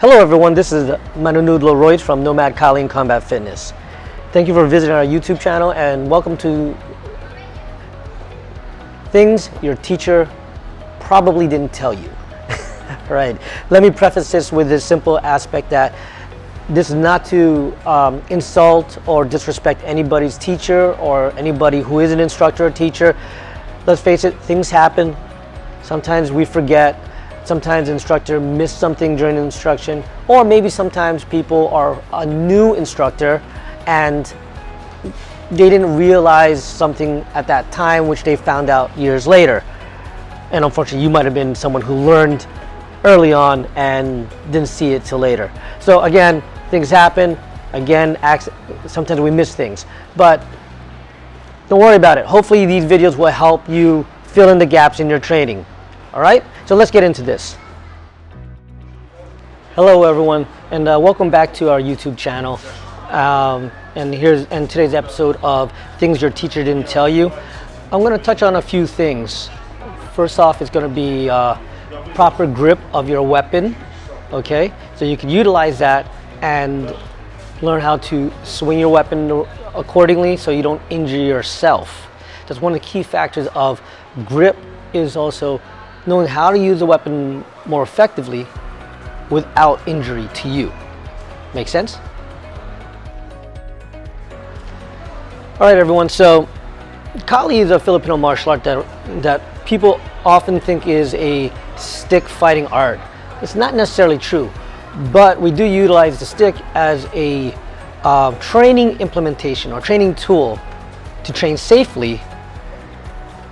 Hello everyone, this is Manunudlo Royce from Nomad Combat Fitness. Thank you for visiting our YouTube channel and welcome to things your teacher probably didn't tell you. Right, let me preface this with this simple aspect that this is not to insult or disrespect anybody's teacher or anybody who is an instructor or teacher. Let's face it, things happen. Sometimes we forget. Sometimes the instructor missed something during the instruction, or maybe sometimes people are a new instructor and they didn't realize something at that time which they found out years later. And unfortunately, you might have been someone who learned early on and didn't see it till later. So again, things happen. Again, sometimes we miss things, but don't worry about it. Hopefully these videos will help you fill in the gaps in your training. All right, so let's get into this. Hello everyone, and welcome back to our YouTube channel. And today's episode of Things Your Teacher Didn't Tell You. I'm going to touch on a few things. First off, it's going to be proper grip of your weapon. Okay, so you can utilize that and learn how to swing your weapon accordingly so you don't injure yourself. That's one of the key factors of grip, is also knowing how to use the weapon more effectively without injury to you. Make sense? All right, everyone. So, Kali is a Filipino martial art that people often think is a stick fighting art. It's not necessarily true, but we do utilize the stick as a training implementation or training tool to train safely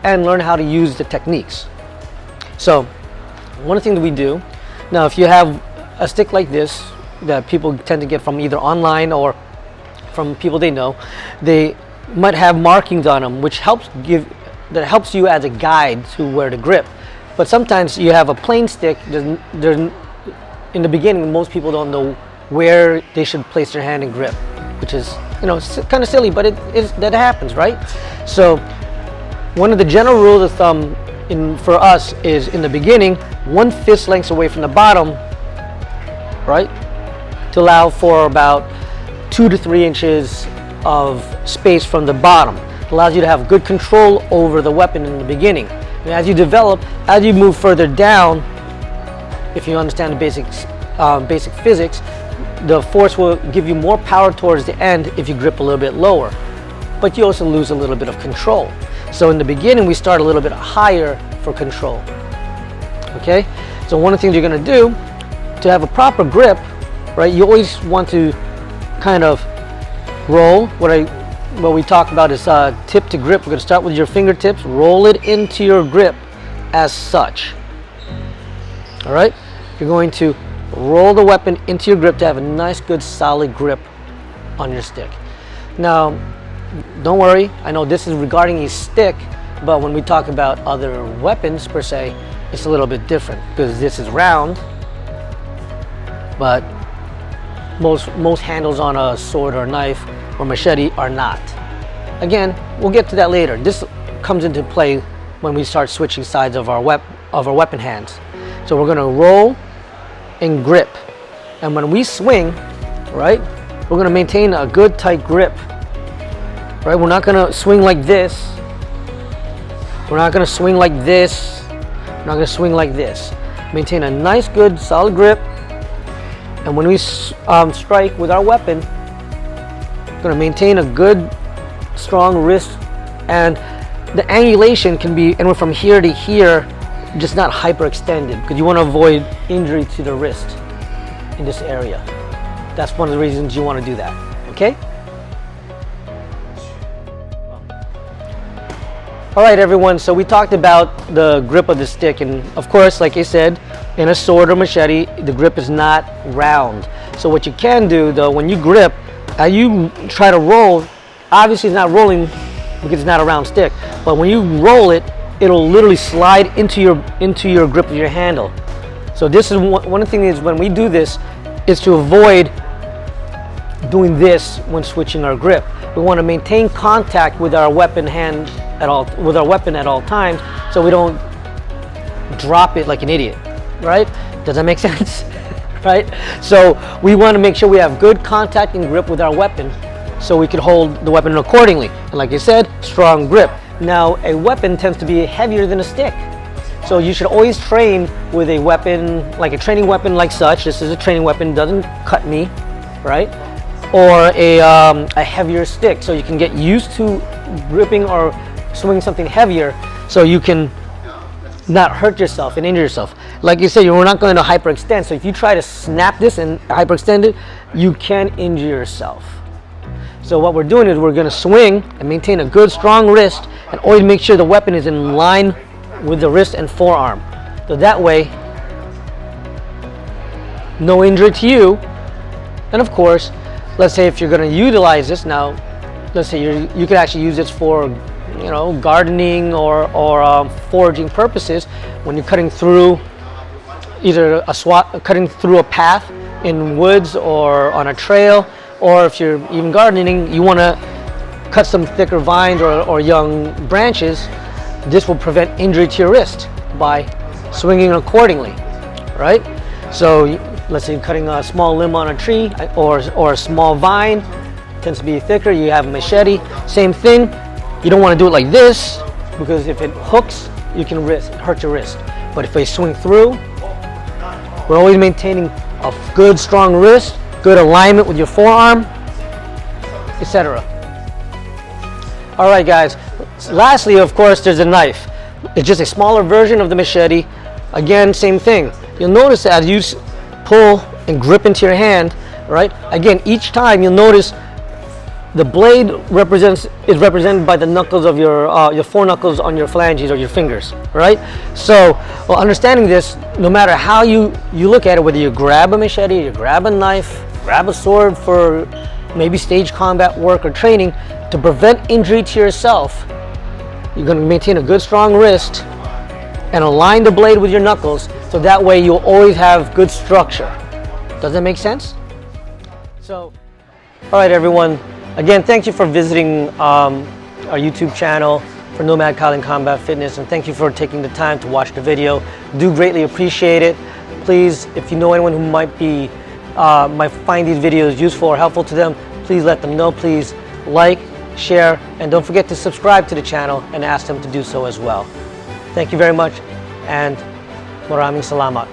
and learn how to use the techniques. So, one of the things that we do, now if you have a stick like this that people tend to get from either online or from people they know, they might have markings on them which helps you as a guide to where to grip. But sometimes you have a plain stick, in the beginning most people don't know where they should place their hand and grip, which is, kind of silly, but that happens, right? So one of the general rules of thumb for us is, in the beginning, 1 fist length away from the bottom, right, to allow for about 2 to 3 inches of space from the bottom. It allows you to have good control over the weapon in the beginning. And as you move further down, if you understand the basic physics, the force will give you more power towards the end if you grip a little bit lower, but you also lose a little bit of control. So in the beginning, we start a little bit higher for control. Okay, so one of the things you're going to do to have a proper grip, right? You always want to kind of roll. What we talk about is tip to grip. We're going to start with your fingertips, roll it into your grip as such. All right, you're going to roll the weapon into your grip to have a nice, good, solid grip on your stick. Now, don't worry, I know this is regarding a stick, but when we talk about other weapons per se, it's a little bit different because this is round, but most handles on a sword or knife or machete are not. Again, we'll get to that later. This comes into play when we start switching sides of our weapon hands. So we're going to roll and grip, and when we swing, right, we're going to maintain a good tight grip. Right, we're not going to swing like this. We're not going to swing like this. We're not going to swing like this. Maintain a nice, good, solid grip. And when we strike with our weapon, we're going to maintain a good, strong wrist. And the angulation can be anywhere from here to here, just not hyperextended, because you want to avoid injury to the wrist in this area. That's one of the reasons you want to do that. Okay? All right, everyone, so we talked about the grip of the stick, and of course, like I said, in a sword or machete, the grip is not round. So what you can do, though, when you grip, you try to roll, obviously it's not rolling because it's not a round stick, but when you roll it, it'll literally slide into your grip of your handle. So this is one of the things is when we do this is to avoid doing this when switching our grip. We want to maintain contact with our weapon at all times, so we don't drop it like an idiot, right? Does that make sense? right? So we want to make sure we have good contact and grip with our weapon so we can hold the weapon accordingly. And like I said, strong grip. Now, a weapon tends to be heavier than a stick. So you should always train with a weapon, like a training weapon like such. This is a training weapon, doesn't cut me, right? Or a heavier stick, so you can get used to gripping or swinging something heavier so you can not hurt yourself and injure yourself. Like you said, you're not going to hyperextend, so if you try to snap this and hyperextend it, you can injure yourself. So what we're doing is we're going to swing and maintain a good strong wrist and always make sure the weapon is in line with the wrist and forearm. So that way, no injury to you. And of course, let's say if you're going to utilize this now, let's say you could actually use this for, you know, gardening or foraging purposes. When you're cutting through either cutting through a path in woods or on a trail, or if you're even gardening, you want to cut some thicker vines or young branches. This will prevent injury to your wrist by swinging accordingly, right? So let's say you're cutting a small limb on a tree or a small vine, tends to be thicker, you have a machete, same thing. You don't want to do it like this, because if it hooks, you can hurt your wrist. But if they swing through, we're always maintaining a good strong wrist, good alignment with your forearm, etc. All right, guys. Lastly, of course, there's a knife. It's just a smaller version of the machete. Again, same thing. You'll notice that as you pull and grip into your hand, right? Again, each time you'll notice the blade is represented by the knuckles of your four knuckles on your phalanges or your fingers, right? So, well, understanding this, no matter how you look at it, whether you grab a machete, you grab a knife, grab a sword for maybe stage combat work or training, to prevent injury to yourself, you're going to maintain a good strong wrist and align the blade with your knuckles, so that way you'll always have good structure. Does that make sense? So, all right, everyone. Again, thank you for visiting our YouTube channel for Nomad Combat Fitness, and thank you for taking the time to watch the video. Do greatly appreciate it. Please, if you know anyone who might find these videos useful or helpful to them, please let them know. Please like, share, and don't forget to subscribe to the channel and ask them to do so as well. Thank you very much, and maraming salamat.